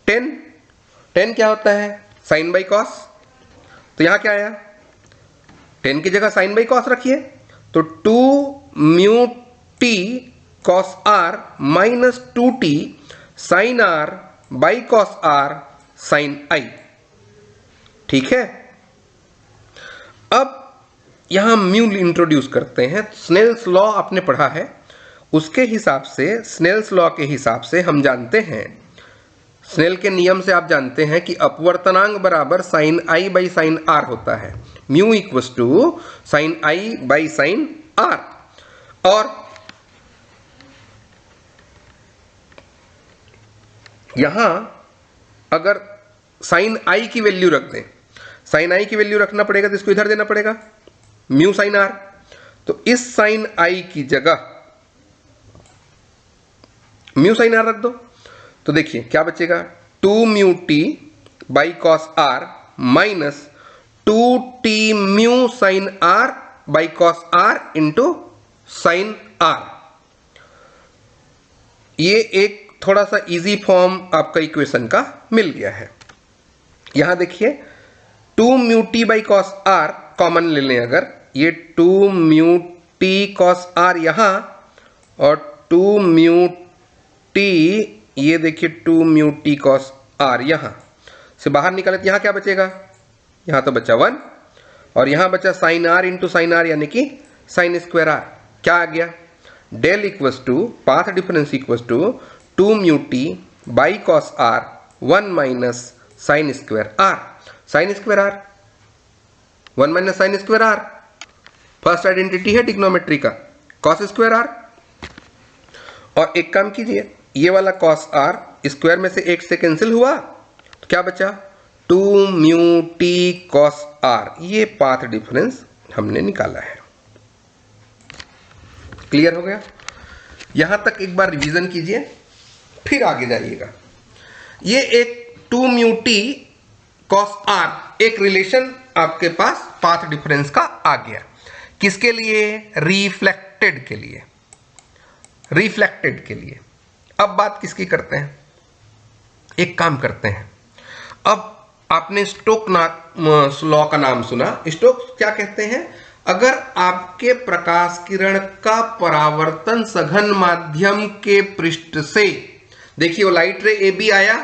S1: tan क्या होता है, साइन बाई कॉस, तो यहां क्या आया, tan की जगह साइन बाई कॉस रखिए, तो 2 mu T cos r minus 2t sine r by cos r sine i, ठीक है। अब यहां म्यू इंट्रोड्यूस करते हैं। स्नेल्स लॉ आपने पढ़ा है, उसके हिसाब से, स्नेल्स लॉ के हिसाब से हम जानते हैं, स्नेल के नियम से आप जानते हैं कि अपवर्तनांक बराबर sine i by sine r होता है, mu equals to sine i by sine r। और यहां अगर साइन i की वैल्यू रख दें, साइन i की वैल्यू रखना पड़ेगा तो इसको इधर देना पड़ेगा, म्यू साइन r, तो इस साइन i की जगह म्यू साइन r रख दो, तो देखिए क्या बचेगा, 2 mu T by cos r minus 2t mu sign r by cos r into sine r। ये एक थोड़ा सा इजी फॉर्म आपका इक्वेशन का मिल गया है। यहां देखिए 2 mu T by cos r common ले लें, अगर ये 2 म्यू टी कॉस r यहां और 2 म्यू टी, ये देखिए 2 म्यू टी कॉस r यहां से बाहर निकाले तो यहां क्या बचेगा, यहां तो बचा 1, और यहां बचा sine r into sine r, यानी कि साइन स्क्वायर r। क्या आ गया, del equals to path difference equals to 2 mu T by cos r 1 minus sine square r, sine square r 1 minus sine square r, first identity है trigonometry का, cos square r। और एक काम कीजिए, ये वाला कॉस r स्क्वायर में से एक से कैंसिल हुआ, तो क्या बचा, 2 म्यू टी कॉस r, ये पाथ डिफरेंस हमने निकाला है। क्लियर हो गया, यहां तक एक बार रिवीजन कीजिए, फिर आगे जाइएगा। ये एक 2 म्यू टी कॉस r, एक रिलेशन आपके पास पाथ डिफरेंस का आ गया, किसके लिए, रिफ्लेक्टेड के लिए। रिफ्लेक्टेड के लिए। अब बात किसकी करते हैं, एक काम करते हैं, अब आपने स्टोक्स लॉ का नाम सुना। स्टोक्स क्या कहते हैं, अगर आपके प्रकाश किरण का परावर्तन सघन माध्यम के पृष्ठ से, देखिए वो लाइट रे ए बी आया,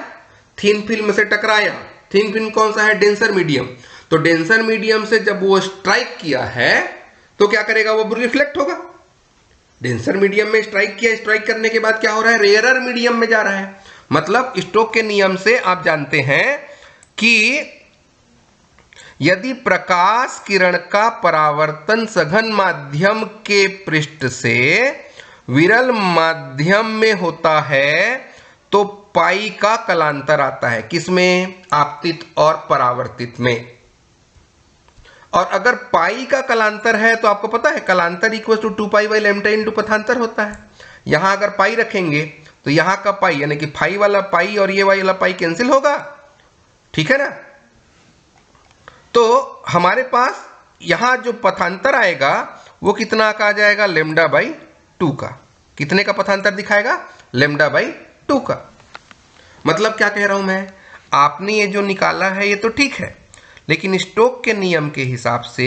S1: थिन फिल्म से टकराया, थिन फिल्म कौन सा है, डेंसर मीडियम, तो डेंसर मीडियम से जब वो स्ट्राइक किया है तो क्या करेगा, वो रिफ्लेक्ट होगा। डेंसर मीडियम में स्ट्राइक किया, स्ट्राइक करने के बाद क्या हो रहा है, रेयरर मीडियम में जा रहा है। मतलब स्टोक के नियम से आप जानते हैं कि यदि प्रकाश किरण का परावर्तन सघन माध्यम के पृष्ठ से विरल माध्यम में होता है तो पाई का कलांतर आता है, किसमें, आपतित और परावर्तित में। और अगर पाई का कलांतर है तो आपको पता है कलांतर equal to 2 pi by lambda into पथांतर होता है। यहां अगर पाई रखेंगे तो यहां का पाई यानी कि फाई वाला पाई और ये वाला पाई कैंसिल होगा, ठीक है ना। तो हमारे पास यहां जो पथांतर आएगा वो कितना का आ जाएगा, लैम्डा बाई 2 का। कितने का पथांतर दिखाएगा, लैम्डा बाई 2 का। मतलब क्या कह रहा हूं मैं, आपने ये जो निकाला है ये तो ठीक है, लेकिन स्टोक के नियम के हिसाब से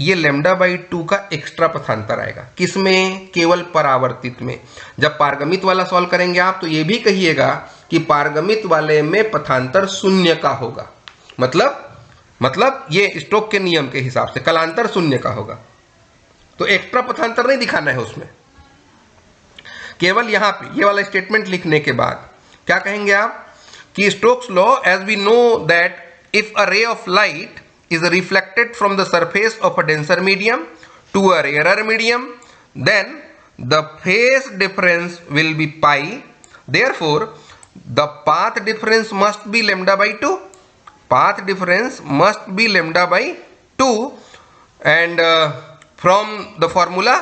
S1: ये लैम्डा बाई 2 का एक्स्ट्रा पथांतर आएगा, किसमें, केवल परावर्तित में। जब पारगमित वाला सॉल्व करेंगे आप तो ये भी कहिएगा कि पारगमित वाले में पथांतर 0 का होगा। मतलब ये स्टोक के नियम के हिसाब से कलांतर 0 का होगा, तो एक्स्ट्रा पथांतर नहीं दिखाना है उसमें। केवल यहां पे ये वाला स्टेटमेंट लिखने के बाद क्या कहेंगे आप कि Stokes law, as we know that if a ray of light is reflected from the surface of a denser medium to a rarer medium, then the phase difference will be pi. Therefore, the path difference must be lambda by 2. Path difference must be lambda by 2, and from the formula,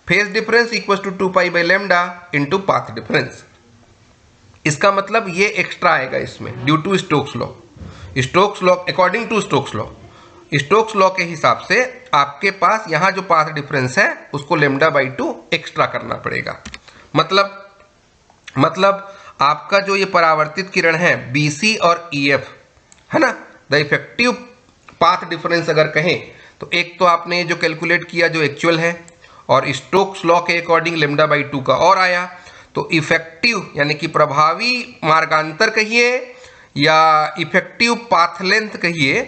S1: phase difference equals to 2 pi by lambda into path difference. इसका मतलब ये extra आएगा इसमें due to Stokes law. Stokes law, according to Stokes law, Stokes law के हिसाब से आपके पास यहां जो पाथ डिफरेंस है उसको लैम्डा बाई 2 एक्स्ट्रा करना पड़ेगा। मतलब आपका जो ये परावर्तित किरण है BC और EF है ना, द इफेक्टिव पाथ डिफरेंस अगर कहें तो एक तो आपने जो कैलकुलेट किया जो एक्चुअल है, और स्टोक्स लॉ के अकॉर्डिंग लैम्डा बाई 2 का और आया, तो इफेक्टिव यानी कि प्रभावी मार्गांतर कहिए या इफेक्टिव पाथ लेंथ कहिए,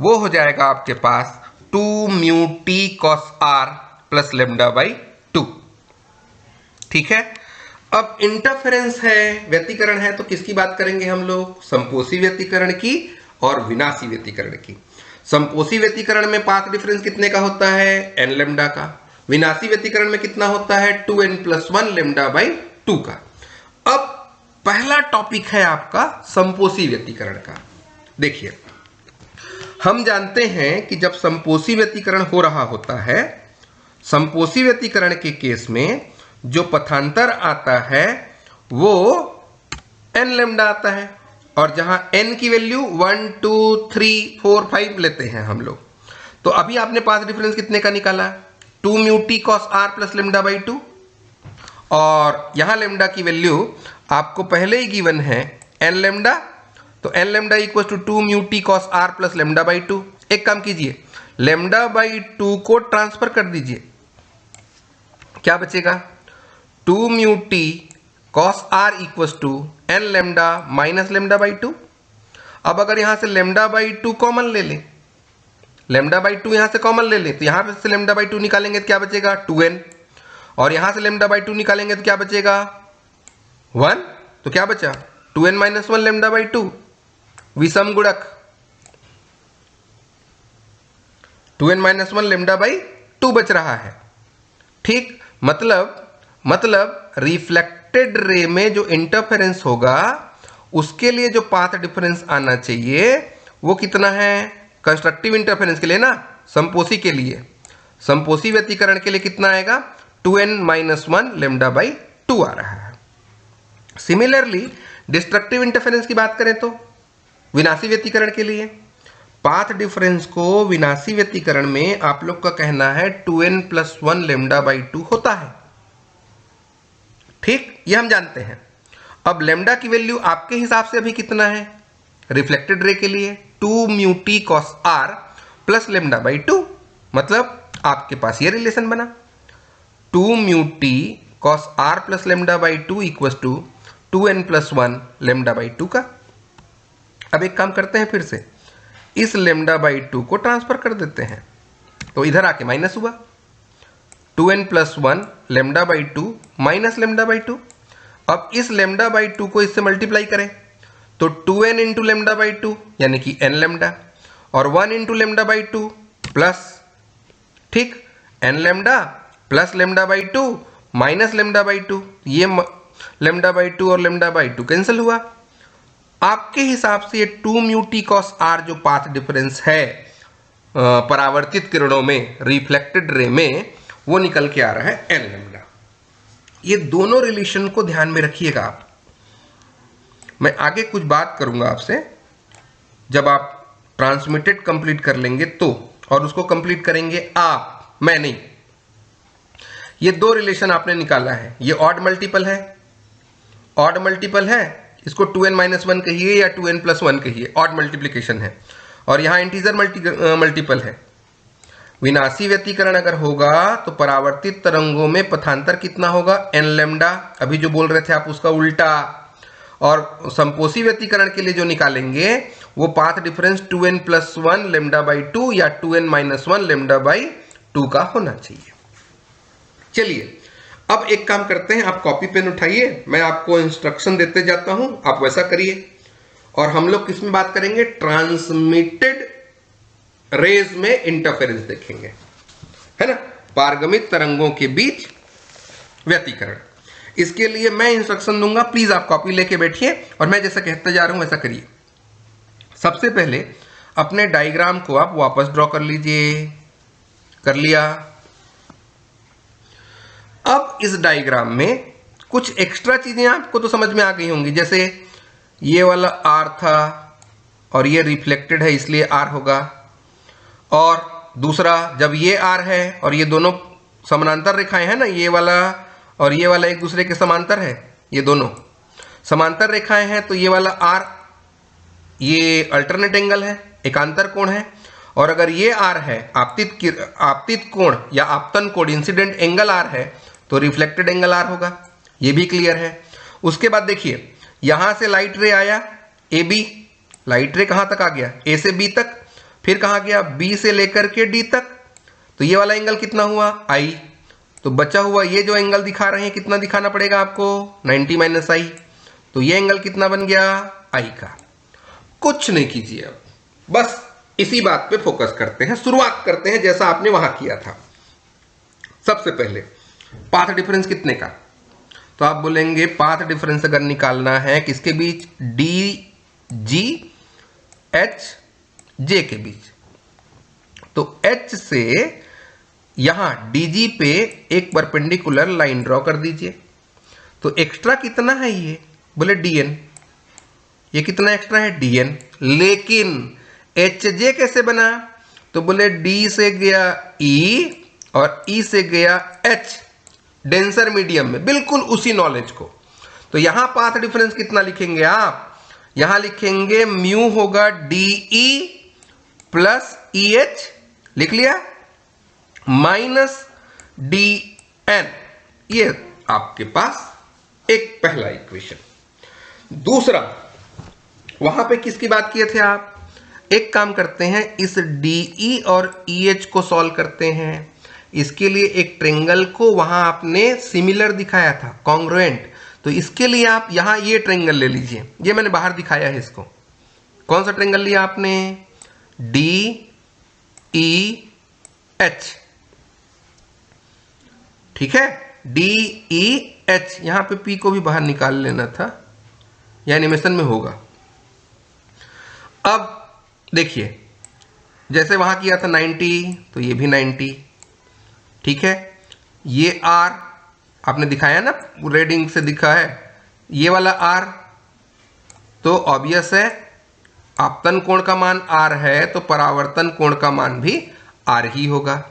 S1: वो हो जाएगा आपके पास 2 mu T cos R plus lambda by 2। ठीक है, अब इंटरफेरेंस है, व्यतिकरण है, तो किसकी बात करेंगे हम लोग, संपोषी व्यतिकरण की और विनाशी व्यतिकरण की। संपोषी व्यतिकरण में पाथ डिफरेंस कितने का होता है, n लैम्डा का। विनाशी व्यतिकरण में कितना होता है, 2n+1 लैम्डा बाई 2 का। अब पहला टॉपिक है आपका संपोषी व्यतिकरण का। देखिए, हम जानते हैं कि जब संपोषी व्यतिकरण हो रहा होता है, संपोषी व्यतिकरण के केस में जो पथांतर आता है वो n लैम्डा आता है, और जहां n की वैल्यू 1 2 3 4 5 लेते हैं हम लोग। तो अभी आपने पाथ डिफरेंस कितने का निकाला, 2 mu T cos R plus lambda by 2, और यहां लैम्डा की वैल्यू आपको पहले ही गिवन है n लैम्डा, तो n lambda equal to 2 mu T cos R plus lambda by 2। एक काम कीजिए, लैम्डा बाई 2 को ट्रांसफर कर दीजिए, क्या बचेगा, 2 mu T cos R equal to n lambda minus lambda by 2। अब अगर यहां से लैम्डा बाई 2 कॉमन ले लें, लैम्डा बाई 2 यहां से कॉमन ले लें, तो यहां से लैम्डा बाई 2 निकालेंगे तो क्या बचेगा, 2n, और यहां से लैम्डा बाई 2 निकालेंगे तो क्या बचेगा, 1, तो क्या बचा, 2n माइनस 1 लैम्डा बाई 2, विषम गुणक 2n माइनस 1 लैम्डा बाई 2 बच रहा है। ठीक, मतलब रिफ्लेक्टेड रे में जो इंटरफेरेंस होगा उसके लिए जो पाथ डिफरेंस आना चाहिए वो कितना है, कंस्ट्रक्टिव इंटरफेरेंस के लिए ना, संपोषी के लिए, संपोषी व्यतिकरण के लिए कितना आएगा, 2n माइनस 1 लैम्डा बाई 2 आ रहा है। सिमिलरली डिस्ट्रक्टिव इंटरफेरेंस की बात करें तो विनाशी व्यतिकरण के लिए पाथ डिफरेंस को विनाशी व्यतिकरण में आप लोग का कहना है 2n+1 लैम्डा बाई 2 होता है। ठीक, ये हम जानते हैं। अब लेमडा की वैल्यू आपके हिसाब से अभी कितना है रिफ्लेक्टेड रे के लिए? 2 mu T cos R plus lambda by 2, मतलब आपके पास ये रिलेशन बना 2 mu T cos R plus lambda by 2 equals to 2n plus 1 lambda by 2 का। अब एक काम करते हैं, फिर से इस लेमडा बाई 2 को ट्रांसफर कर देते हैं, तो इधर आके माइनस हुआ 2n plus 1 lambda by 2 minus lambda by 2। अब इस लेमडा बाई 2 को इससे मल्टीप्लाई करें तो 2n इंटू लेमडा बाई 2 यानी कि n लेमडा, और 1 इंटू लेमडा बाई 2 प्लस, ठीक, n lambda plus lambda by 2 minus lambda by 2, ये लेमडा बाई 2 और लेमडा बाई 2 कैंसिल हुआ। आपके हिसाब से ये 2 म्यू टी कॉस आर जो पाथ डिफरेंस है परावर्तित किरणों में, रिफ्लेक्टेड रे में, वो निकल के आ रहा है n लेमडा। ये दोनों रिलेशन को ध्यान में रखिएगा आप। मैं आगे कुछ बात करूंगा आपसे जब आप ट्रांसमिटेड कंप्लीट कर लेंगे तो, और उसको कंप्लीट करेंगे आप, मैं नहीं। ये दो रिलेशन आपने निकाला है, ये ऑड मल्टीपल है, ऑड मल्टीपल है, इसको 2n माइनस 1 कहिए या 2n प्लस 1 कहिए, ऑड मल्टीप्लीकेशन है, और यहां इंटीजर मल्टीपल है। विनाशी व्यतिकरण अगर होगा तो परावर्तित तरंगों में पथांतर कितना होगा? n लेमडा, अभी जो बोल रहे थे आप उसका उल्टा। और संपोषी व्यतिकरण के लिए जो निकालेंगे वो path difference 2n plus 1 lambda by 2 या 2n माइनस 1 लेमडा बाई 2 का होना चाहिए। चलिए अब एक काम करते हैं, आप कॉपी पेन उठाइए, मैं आपको इंस्ट्रक्शन देते जाता हूं, आप वैसा करिए। और हम लोग किसमें बात करेंगे? ट्रांसमिटेड रेज में इंटरफेरेंस देखेंगे, है ना, पारगमित तरंगों के बीच व्यतिकरण। इसके लिए मैं इंस्ट्रक्शन दूंगा, प्लीज आप कॉपी लेके बैठिए और मैं जैसा कहते जा रहा हूं वैसा करिए। सबसे पहले अपने डायग्राम को आप वापस ड्रॉ कर लीजिए। कर लिया? अब इस डायग्राम में कुछ एक्स्ट्रा चीजें आपको तो समझ में आ गई होंगी, जैसे ये वाला आर था और ये रिफ्लेक्टेड है इसलिए आर होगा, और दूसरा जब ये आर है और ये दोनों समानांतर रेखाएं हैं ना, ये वाला और ये वाला एक दूसरे के समांतर है, ये दोनों समांतर रेखाएं हैं, तो ये वाला आर ये अल्टरनेट एंगल है, एकांतर कोण है, और अगर ये आर है आपतित कोण या आपतन कोण, इंसिडेंट एंगल आर है, तो रिफ्लेक्टेड एंगल आर होगा। ये भी क्लियर है। उसके बाद देखिए यहां से लाइट रे आया ए बी, लाइट रे कहां तक आ गया? ए से बी तक, फिर कहां गया? बी से लेकर के डी तक, तो ये वाला एंगल कितना हुआ? आई। तो बचा हुआ ये जो एंगल दिखा रहे हैं कितना दिखाना पड़ेगा आपको? 90 माइनस आई। तो ये एंगल कितना बन गया? आई का। कुछ नहीं कीजिए, अब बस इसी बात पे फोकस करते हैं, शुरुआत करते हैं जैसा आपने वहां किया था। सबसे पहले पाथ डिफरेंस कितने का? तो आप बोलेंगे पाथ डिफरेंस अगर निकालना है किसके बीच? डी जी एच जे के बीच। तो एच से यहां डीजी पे एक परपेंडिकुलर लाइन ड्रॉ कर दीजिए। तो एक्स्ट्रा कितना है ये? बोले डीएन। ये कितना एक्स्ट्रा है? डीएन। लेकिन एच जे कैसे बना? तो बोले डी से गया ई और ई से गया एच, डेंसर मीडियम में, बिल्कुल उसी नॉलेज को। तो यहां पाथ डिफरेंस कितना लिखेंगे आप? यहां लिखेंगे म्यू होगा D E plus E H, लिख लिया, माइनस डी एन। ये आपके पास एक पहला इक्वेशन। दूसरा, वहां पे किसकी बात किए थे आप? एक काम करते हैं, इस डीई और ईएच को सॉल्व करते हैं। इसके लिए एक ट्रेंगल को वहां आपने सिमिलर दिखाया था, कॉन्ग्रुएंट। तो इसके लिए आप यहां ये ट्रेंगल ले लीजिए, ये मैंने बाहर दिखाया है इसको। कौन सा ट्रेंगल लिया आपने? डी ई एच, ठीक है, डी ई एच। यहां पे पी को भी बाहर निकाल लेना था, यह एनिमेशन में होगा। अब देखिए जैसे वहां किया था 90, तो ये भी 90, ठीक है। ये आर आपने दिखाया ना, रेडिंग से दिखा है, ये वाला आर, तो ऑब्वियस है आपतन कोण का मान आर है तो परावर्तन कोण का मान भी आर ही होगा।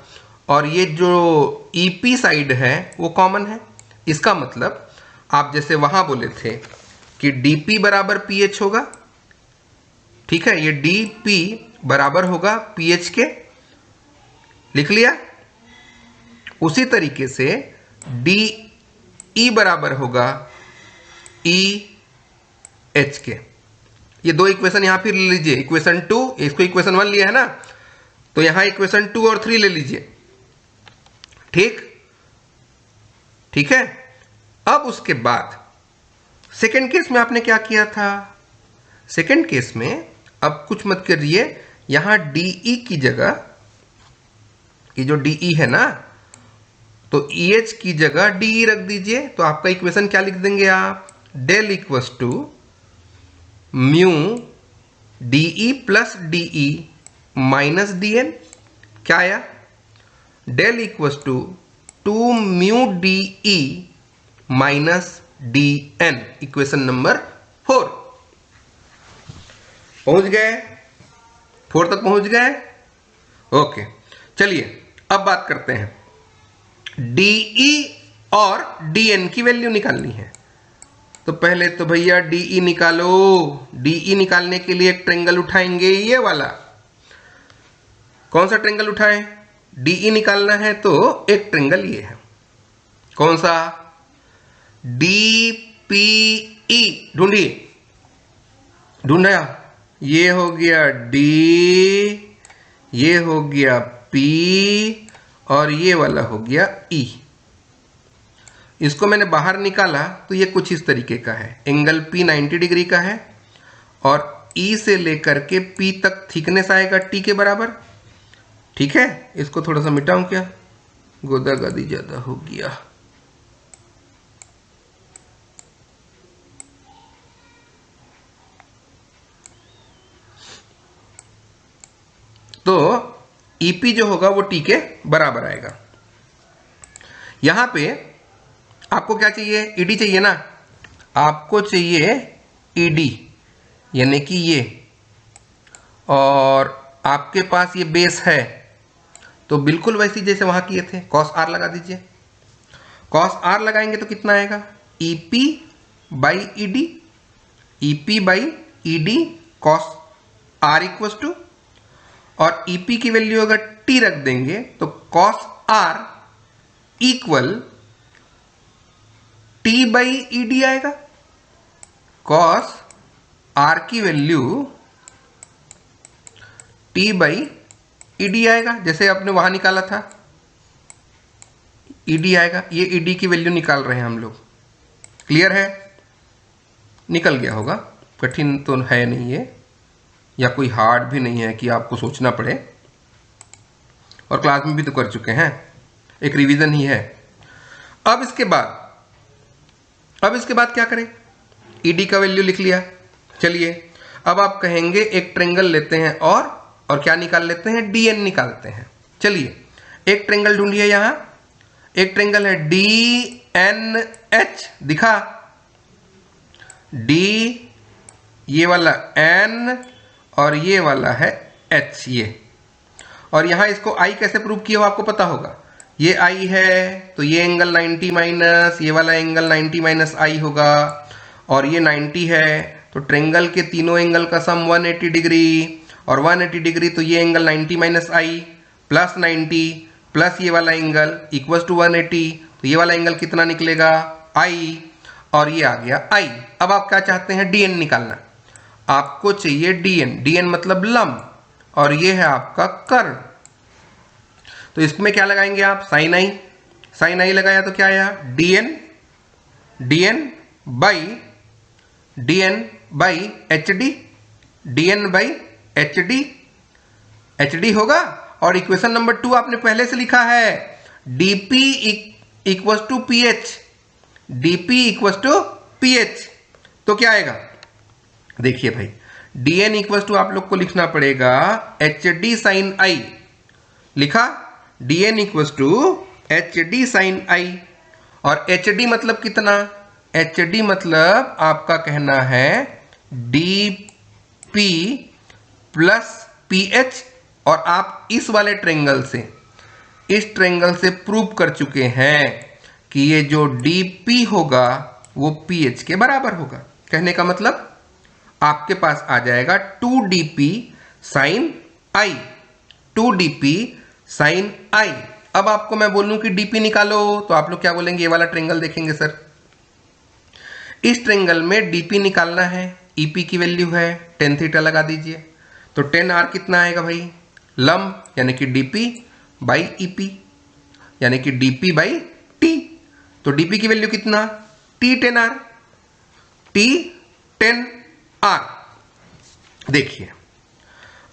S1: और ये जो ईपी साइड है वो कॉमन है, इसका मतलब आप जैसे वहां बोले थे कि dp बराबर pH होगा, ठीक है, ये dp बराबर होगा pH के, लिख लिया। उसी तरीके से de बराबर होगा EH के। ये दो इक्वेशन यहां फिर ले लीजिए, इक्वेशन 2, इसको इक्वेशन 1 लिया है ना, तो यहां इक्वेशन 2 और 3 ले लीजिए, ठीक है। अब उसके बाद सेकेंड केस में आपने क्या किया था? सेकेंड केस में अब कुछ मत करिए, यहां DE की जगह, ये जो DE है ना, तो EH की जगह DE रख दीजिए। तो आपका इक्वेशन क्या लिख देंगे आप? Del equals to mu DE plus DE minus DN। क्या आया? Del equals to 2 mu DE minus DN, equation number 4। पहुंच गए? 4 तक पहुंच गए? ओके, चलिए अब बात करते हैं। DE और DN की वैल्यू निकालनी है, तो पहले तो भैया DE निकालो। DE निकालने के लिए एक ट्रेंगल उठाएंगे, ये वाला। कौन सा ट्रेंगल उठाएं? DE निकालना है तो एक ट्रेंगल ये है, कौन सा? DPE। ढूंढिए, ढूंढा, ये हो गया D, ये हो गया P और ये वाला हो गया E। इसको मैंने बाहर निकाला तो ये कुछ इस तरीके का है। एंगल P 90 डिग्री का है और E से लेकर के P तक थिकनेस आएगा T के बराबर, ठीक है। इसको थोड़ा सा मिटाऊं क्या? गोदा गादी ज्यादा हो गया। तो EP जो होगा वो T के बराबर आएगा। यहां पे आपको क्या चाहिए? ED चाहिए ना, आपको चाहिए ED, यानी कि ये, और आपके पास ये बेस है, तो बिल्कुल वैसी जैसे वहां किए थे, cos R लगा दीजिए। cos R लगाएंगे तो कितना आएगा? EP by ED, EP by ED cos R equals to, और EP की वैल्यू अगर T रख देंगे तो cos R equal T by ED आएगा। cos R की वैल्यू T बाई ED आएगा, जैसे आपने वहां निकाला था, ED आएगा। ये ED की वैल्यू निकाल रहे हैं हम लोग, क्लियर है? निकल गया होगा, कठिन तो है नहीं ये, या कोई हार्ड भी नहीं है कि आपको सोचना पड़े, और क्लास में भी तो कर चुके हैं, एक रिवीजन ही है। अब इसके बाद क्या करें? ED का वैल्यू लिख लिया। चलिए अब आप कहेंगे एक ट्रेंगल लेते हैं और क्या निकाल लेते हैं? DN निकालते हैं। चलिए एक ट्रेंगल ढूंढिए, यहां एक ट्रेंगल है DNH, दिखा? D, ये वाला N और ये वाला है H, ये। और यहां इसको I कैसे प्रूव किया हो आपको पता होगा। ये I है तो ये एंगल 90 माइनस, ये वाला एंगल 90 माइनस I होगा, और ये 90 है तो ट्रेंगल के तीनों एंगल का सम 180 डिग्री, और 180 डिग्री तो ये angle 90 minus I plus 90 plus ये वाला एंगल इक्वल टू 180, तो ये वाला एंगल कितना निकलेगा? I, और ये आ गया I। अब आप क्या चाहते हैं? DN निकालना। आपको चाहिए DN मतलब लंब, और ये है आपका कर्व। तो इसमें क्या लगाएंगे आप? साइन I लगाया तो क्या आया? DN बाई HD होगा। और इक्वेशन नंबर 2 आपने पहले से लिखा है, DP इक्वस टू PH, तो क्या आएगा? देखिए भाई, DN इक्वस टू आप लोग को लिखना पड़ेगा HD साइन I, लिखा? DN equals to HD sine I, और HD मतलब कितना? HD मतलब आपका कहना है DP प्लस PH, और आप इस वाले ट्रेंगल से प्रूव कर चुके हैं कि ये जो DP होगा वो पीएच के बराबर होगा। कहने का मतलब आपके पास आ जाएगा 2dp साइन आई, 2dp साइन आई। अब आपको मैं बोलूं कि dp निकालो तो आप लोग क्या बोलेंगे, ये वाला ट्रेंगल देखेंगे सर, इस ट्रेंगल में dp निकालना है, ep की वैल्यू है tan थीटा लगा दीजिए, तो tan r कितना आएगा भाई, लंब यानी कि dp बाई ep यानी कि dp बाई t। तो dp की वैल्यू कितना, t tan r, t tan r। देखिए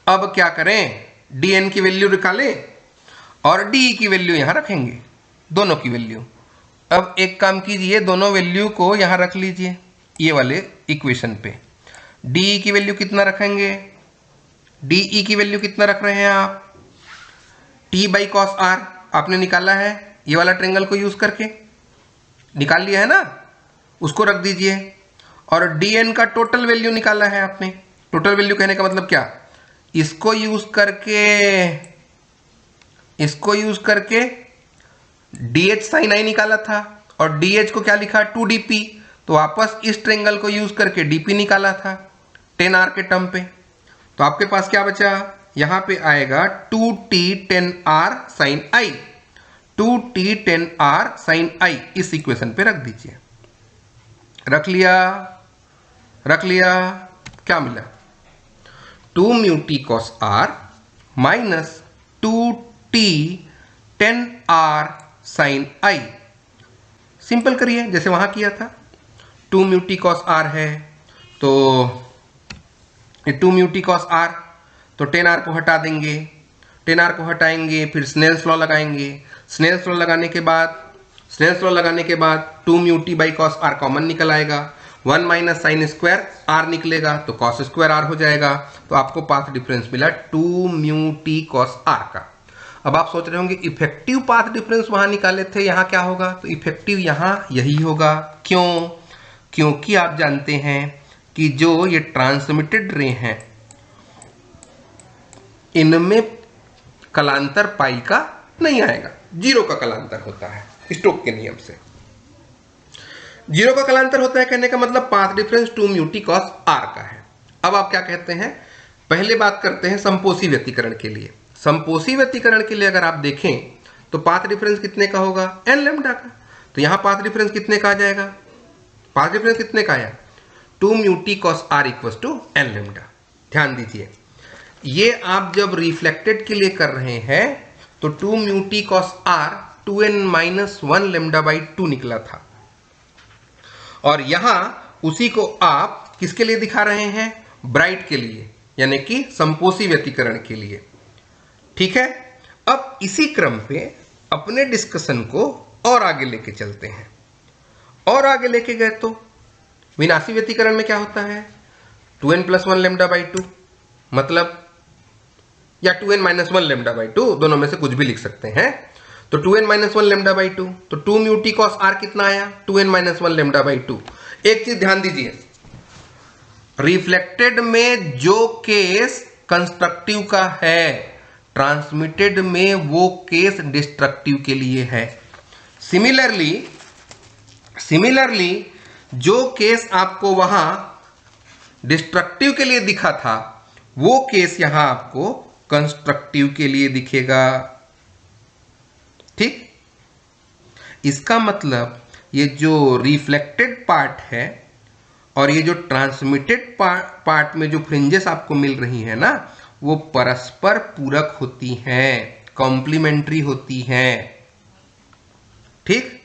S1: अब क्या करें, dn की वैल्यू निकालें और de की वैल्यू यहां रखेंगे, दोनों की वैल्यू। अब एक काम कीजिए, दोनों वैल्यू को यहां रख लीजिए ये वाले इक्वेशन पे। de की वैल्यू कितना रखेंगे, de की वैल्यू कितना रख रहे हैं आप, t बाई कॉस r आपने निकाला है ये वाला ट्रेंगल को यूज करके, निकाल लिया है ना, उसको रख दीजिए। और dn का टोटल वैल्यू निकाला है आपने, टोटल वैल्यू कहने का मतलब क्या, इसको यूज करके dh साइन आई निकाला था और dh को क्या लिखा 2dp, तो वापस इस ट्रेंगल को यूज करके dp निकाला था tan r के टर्म पे। तो आपके पास क्या बचा, यहां पे आएगा 2t tan r साइन आई, 2t tan r साइन आई इस इक्वेशन पे रख दीजिए। रख लिया, क्या मिला, 2 mu T cos r minus 2t tan r sine i. Simple करिए जैसे वहां किया था, 2 म्यू टी कॉस r है तो 2 म्यू टी कॉस r, तो tan r को हटा देंगे, tan r को हटाएंगे, फिर स्नेल्स लॉ लगाएंगे, स्नेल्स लॉ लगाने के बाद 2 mu T by cos r common निकल आएगा, 1 माइनस साइन स्क्वायर r निकलेगा तो कॉस स्क्वायर r हो जाएगा। तो आपको पाथ डिफरेंस मिला 2 म्यू टी कॉस r का। अब आप सोच रहे होंगे इफेक्टिव पाथ डिफरेंस वहां निकाले थे, यहां क्या होगा, तो इफेक्टिव यहां यही होगा। क्यों, क्योंकि आप जानते हैं कि जो ये ट्रांसमिटेड रे हैं इनमें कलांतर पाई का नहीं आएगा, जीरो का कलांतर होता है स्टोक के नियम से, जीरो का कलांतर होता है। कहने का मतलब path difference 2 mu T cos r का है। अब आप क्या कहते हैं, पहले बात करते हैं संपोषी व्यतिकरण के लिए। संपोषी व्यतिकरण के लिए अगर आप देखें तो पाथ डिफरेंस कितने का होगा, n लैम्डा का। तो यहां पाथ डिफरेंस कितने का आ जाएगा, पाथ डिफरेंस कितने का आया, 2 mu T cos r equals to n lambda. ध्यान दीजिए, ये आप जब रिफ्लेक्टेड के लिए कर रहे हैं तो 2 mu T cos r 2n minus 1 lambda by 2 निकला था, और यहां उसी को आप किसके लिए दिखा रहे हैं, ब्राइट के लिए, यानी कि संपोषी व्यतिकरण के लिए। ठीक है, अब इसी क्रम पे अपने डिस्कशन को और आगे लेके चलते हैं। और आगे लेके गए तो विनाशी व्यतिकरण में क्या होता है, 2n प्लस 1 लैम्डा बाई 2, मतलब या 2n माइनस 1 लैम्डा बाई 2, दोनों में से कुछ भी लिख सकते हैं। तो 2n माइनस 1 लैम्डा बाई 2, तो 2 म्यू टी कॉस r कितना आया, 2n माइनस 1 लैम्डा बाई 2। एक चीज ध्यान दीजिए, रिफ्लेक्टेड में जो केस कंस्ट्रक्टिव का है, ट्रांसमिटेड में वो केस डिस्ट्रक्टिव के लिए है। सिमिलरली जो केस आपको वहां डिस्ट्रक्टिव के लिए दिखा था वो केस यहां आपको कंस्ट्रक्टिव के लिए दिखेगा। ठीक, इसका मतलब ये जो रिफ्लेक्टेड पार्ट है और ये जो ट्रांसमिटेड पार्ट में जो फ्रिंजेस आपको मिल रही है ना, वो परस्पर पूरक होती हैं, कॉम्प्लीमेंट्री होती हैं। ठीक,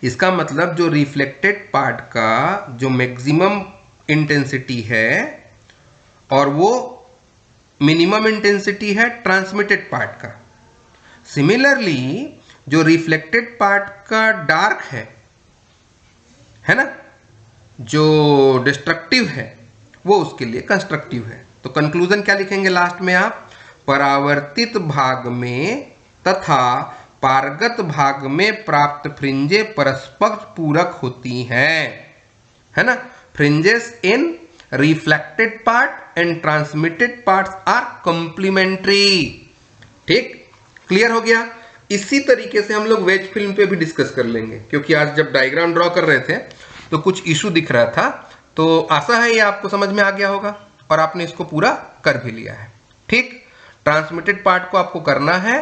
S1: इसका मतलब जो रिफ्लेक्टेड पार्ट का जो मैक्सिमम इंटेंसिटी है और वो मिनिमम इंटेंसिटी है ट्रांसमिटेड पार्ट का, सिमिलरली जो रिफ्लेक्टेड पार्ट का डार्क है ना, जो डिस्ट्रक्टिव है वो उसके लिए कंस्ट्रक्टिव है। तो कंक्लूजन क्या लिखेंगे लास्ट में आप, परावर्तित भाग में तथा पारगत भाग में प्राप्त फ्रिंजे परस्पर पूरक होती हैं, है ना। Fringes in reflected part and transmitted parts are complementary. ठीक, क्लियर हो गया। इसी तरीके से हम लोग वेज फिल्म पे भी डिस्कस कर लेंगे, क्योंकि आज जब डायग्राम ड्रॉ कर रहे थे तो कुछ इशू दिख रहा था। तो आशा है ये आपको समझ में आ गया होगा और आपने इसको पूरा कर भी लिया है। ठीक, ट्रांसमिटेड पार्ट को आपको करना है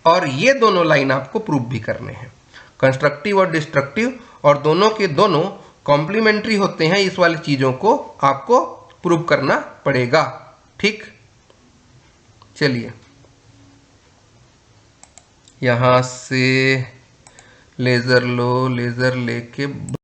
S1: और ये दोनों लाइन आपको प्रूव भी करने हैं, कंस्ट्रक्टिव और डिस्ट्रक्टिव, और दोनों के दोनों कॉम्प्लीमेंट्री होते हैं। इस वाली चीजों को आपको प्रूव करना पड़ेगा। ठीक, चलिए यहां से लेजर लो, लेजर लेके